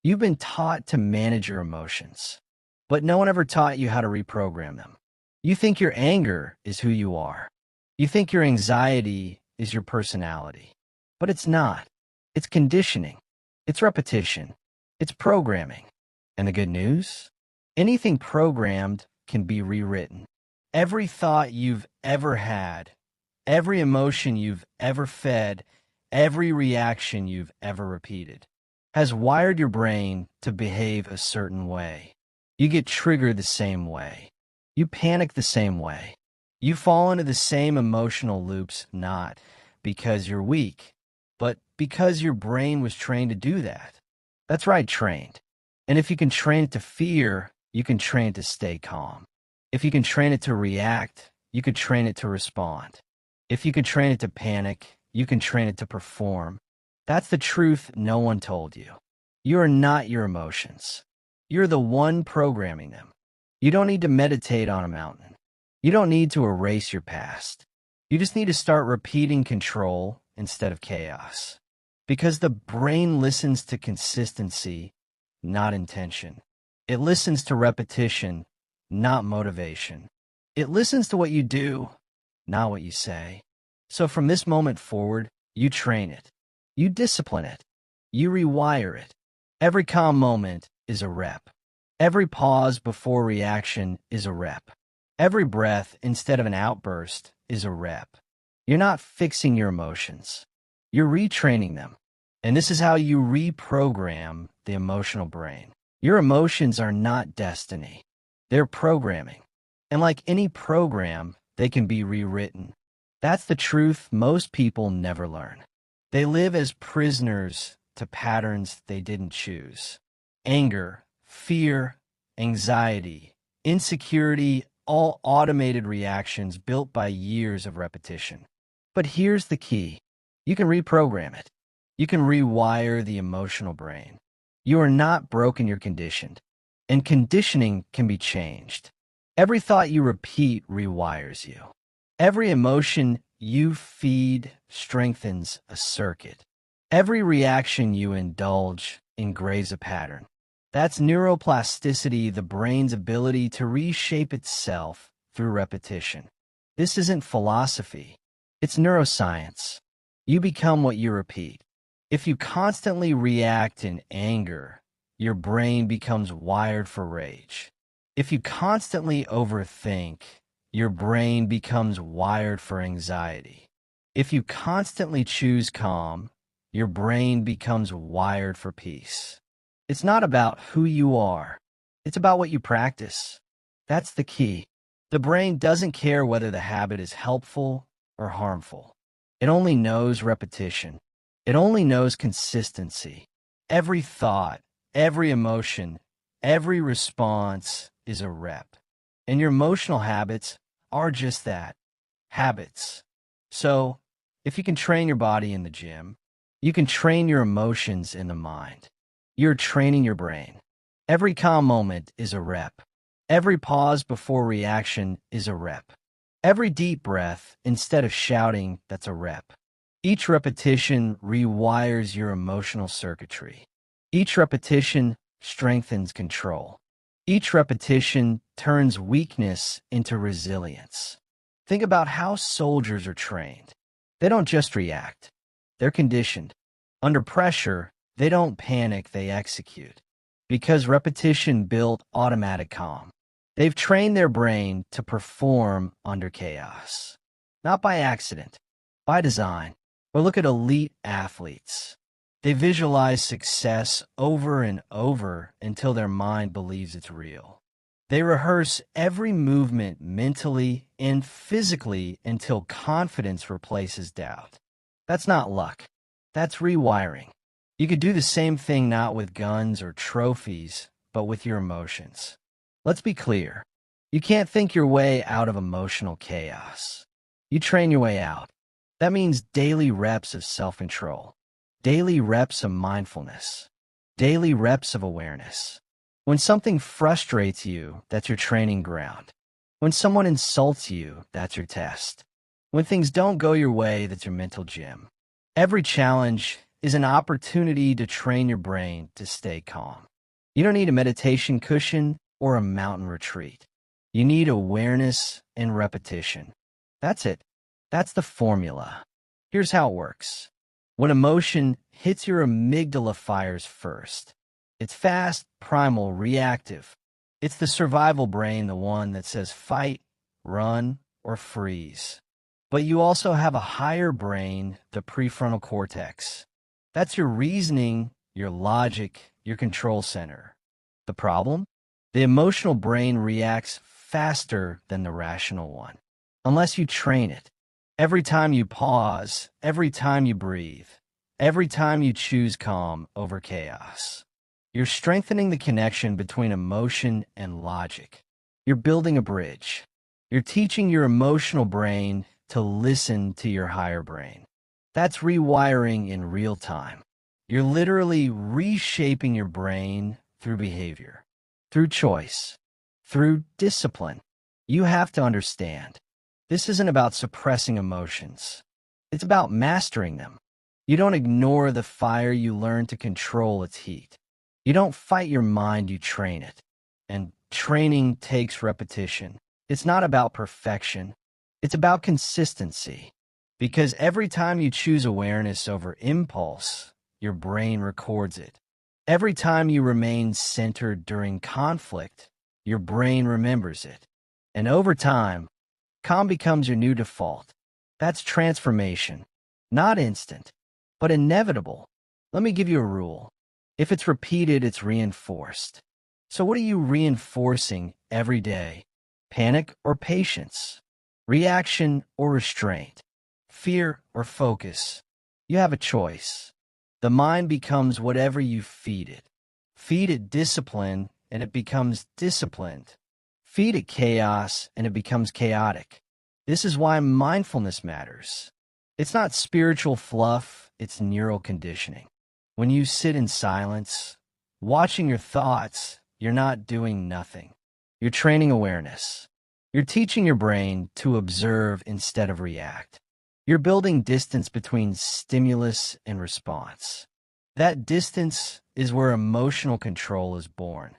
You've been taught to manage your emotions, but no one ever taught you how to reprogram them. You think your anger is who you are. You think your anxiety is your personality, but it's not. It's conditioning. It's repetition. It's programming. And the good news? Anything programmed can be rewritten. Every thought you've ever had, every emotion you've ever fed, every reaction you've ever repeated has wired your brain to behave a certain way. You get triggered the same way. You panic the same way. You fall into the same emotional loops, not because you're weak, but because your brain was trained to do that. That's right, trained. And if you can train it to fear, you can train it to stay calm. If you can train it to react, you can train it to respond. If you can train it to panic, you can train it to perform. That's the truth no one told you. You are not your emotions. You're the one programming them. You don't need to meditate on a mountain. You don't need to erase your past. You just need to start repeating control instead of chaos. Because the brain listens to consistency, not intention. It listens to repetition, not motivation. It listens to what you do, not what you say. So from this moment forward, you train it. You discipline it. You rewire it. Every calm moment is a rep. Every pause before reaction is a rep. Every breath instead of an outburst is a rep. You're not fixing your emotions. You're retraining them. And this is how you reprogram the emotional brain. Your emotions are not destiny. They're programming. And like any program, they can be rewritten. That's the truth most people never learn. They live as prisoners to patterns they didn't choose. Anger, fear, anxiety, insecurity, all automated reactions built by years of repetition. But here's the key. You can reprogram it. You can rewire the emotional brain. You are not broken, you're conditioned. And conditioning can be changed. Every thought you repeat rewires you. Every emotion you feed strengthens a circuit. Every reaction you indulge engraves a pattern. That's neuroplasticity, the brain's ability to reshape itself through repetition. This isn't philosophy. It's neuroscience. You become what you repeat. If you constantly react in anger, your brain becomes wired for rage. If you constantly overthink, your brain becomes wired for anxiety. If you constantly choose calm, your brain becomes wired for peace. It's not about who you are. It's about what you practice. That's the key. The brain doesn't care whether the habit is helpful or harmful. It only knows repetition. It only knows consistency. Every thought, every emotion, every response is a rep. And your emotional habits are just that, habits. So, if you can train your body in the gym, you can train your emotions in the mind. You're training your brain. Every calm moment is a rep. Every pause before reaction is a rep. Every deep breath, instead of shouting, that's a rep. Each repetition rewires your emotional circuitry. Each repetition strengthens control. Each repetition turns weakness into resilience. Think about how soldiers are trained. They don't just react. They're conditioned. Under pressure, they don't panic, they execute. Because repetition built automatic calm. They've trained their brain to perform under chaos. Not by accident, by design. Or look at elite athletes. They visualize success over and over until their mind believes it's real. They rehearse every movement mentally and physically until confidence replaces doubt. That's not luck. That's rewiring. You could do the same thing not with guns or trophies, but with your emotions. Let's be clear. You can't think your way out of emotional chaos. You train your way out. That means daily reps of self-control, daily reps of mindfulness, daily reps of awareness. When something frustrates you, that's your training ground. When someone insults you, that's your test. When things don't go your way, that's your mental gym. Every challenge, is an opportunity to train your brain to stay calm. You don't need a meditation cushion or a mountain retreat. You need awareness and repetition. That's it. That's the formula. Here's how it works. When emotion hits your amygdala fires first. It's fast, primal, reactive. It's the survival brain, the one that says fight, run, or freeze. But you also have a higher brain, the prefrontal cortex. That's your reasoning, your logic, your control center. The problem? The emotional brain reacts faster than the rational one, unless you train it. Every time you pause, every time you breathe, every time you choose calm over chaos, you're strengthening the connection between emotion and logic. You're building a bridge. You're teaching your emotional brain to listen to your higher brain. That's rewiring in real time. You're literally reshaping your brain through behavior, through choice, through discipline. You have to understand, this isn't about suppressing emotions. It's about mastering them. You don't ignore the fire, you learn to control its heat. You don't fight your mind, you train it. And training takes repetition. It's not about perfection. It's about consistency. Because every time you choose awareness over impulse, your brain records it. Every time you remain centered during conflict, your brain remembers it. And over time, calm becomes your new default. That's transformation. Not instant, but inevitable. Let me give you a rule. If it's repeated, it's reinforced. So what are you reinforcing every day? Panic or patience? Reaction or restraint? Fear or focus? You have a choice. The mind becomes whatever you feed it. Feed it discipline, and it becomes disciplined. Feed it chaos, and it becomes chaotic. This is why mindfulness matters. It's not spiritual fluff, it's neural conditioning. When you sit in silence, watching your thoughts, you're not doing nothing. You're training awareness. You're teaching your brain to observe instead of react. You're building distance between stimulus and response. That distance is where emotional control is born.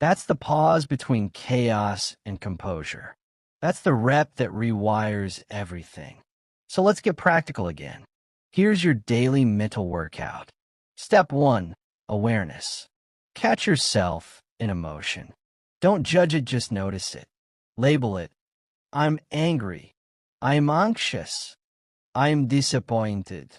That's the pause between chaos and composure. That's the rep that rewires everything. So let's get practical again. Here's your daily mental workout. Step 1, awareness. Catch yourself in emotion. Don't judge it, just notice it. Label it. I'm angry. I'm anxious. I'm disappointed.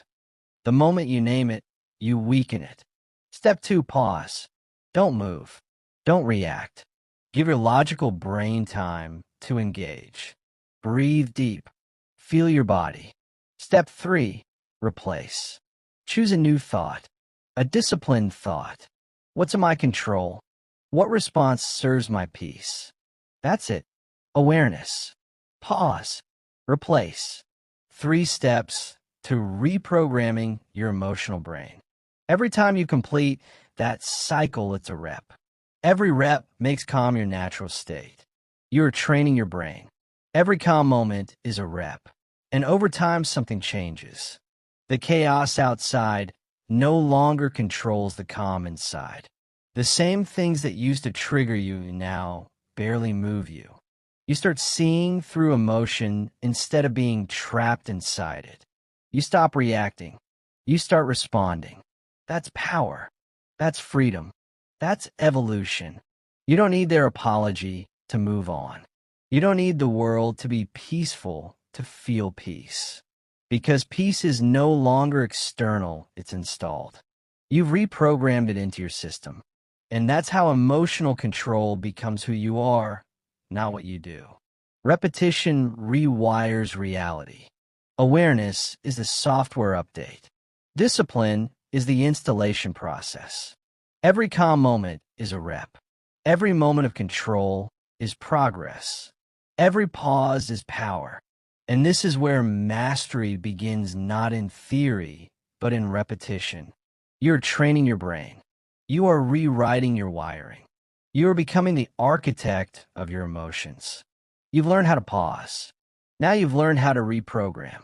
The moment you name it, you weaken it. Step 2, pause. Don't move. Don't react. Give your logical brain time to engage. Breathe deep. Feel your body. Step 3, replace. Choose a new thought. A disciplined thought. What's in my control? What response serves my peace? That's it. Awareness. Pause. Replace. 3 steps to reprogramming your emotional brain. Every time you complete that cycle, it's a rep. Every rep makes calm your natural state. You are training your brain. Every calm moment is a rep. And over time, something changes. The chaos outside no longer controls the calm inside. The same things that used to trigger you now barely move you. You start seeing through emotion instead of being trapped inside it. You stop reacting. You start responding. That's power. That's freedom. That's evolution. You don't need their apology to move on. You don't need the world to be peaceful to feel peace. Because peace is no longer external, it's installed. You've reprogrammed it into your system. And that's how emotional control becomes who you are, not what you do. Repetition rewires reality. Awareness is the software update. Discipline is the installation process. Every calm moment is a rep. Every moment of control is progress. Every pause is power. And this is where mastery begins, not in theory, but in repetition. You're training your brain. You are rewriting your wiring. You are becoming the architect of your emotions. You've learned how to pause. Now you've learned how to reprogram.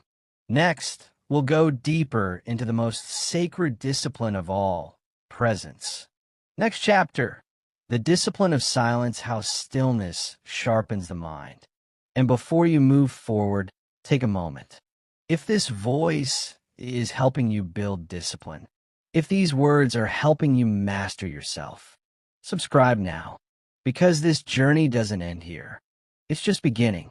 Next, we'll go deeper into the most sacred discipline of all, presence. Next chapter, the discipline of silence, how stillness sharpens the mind. And before you move forward, take a moment. If this voice is helping you build discipline, if these words are helping you master yourself, subscribe now, because this journey doesn't end here. It's just beginning.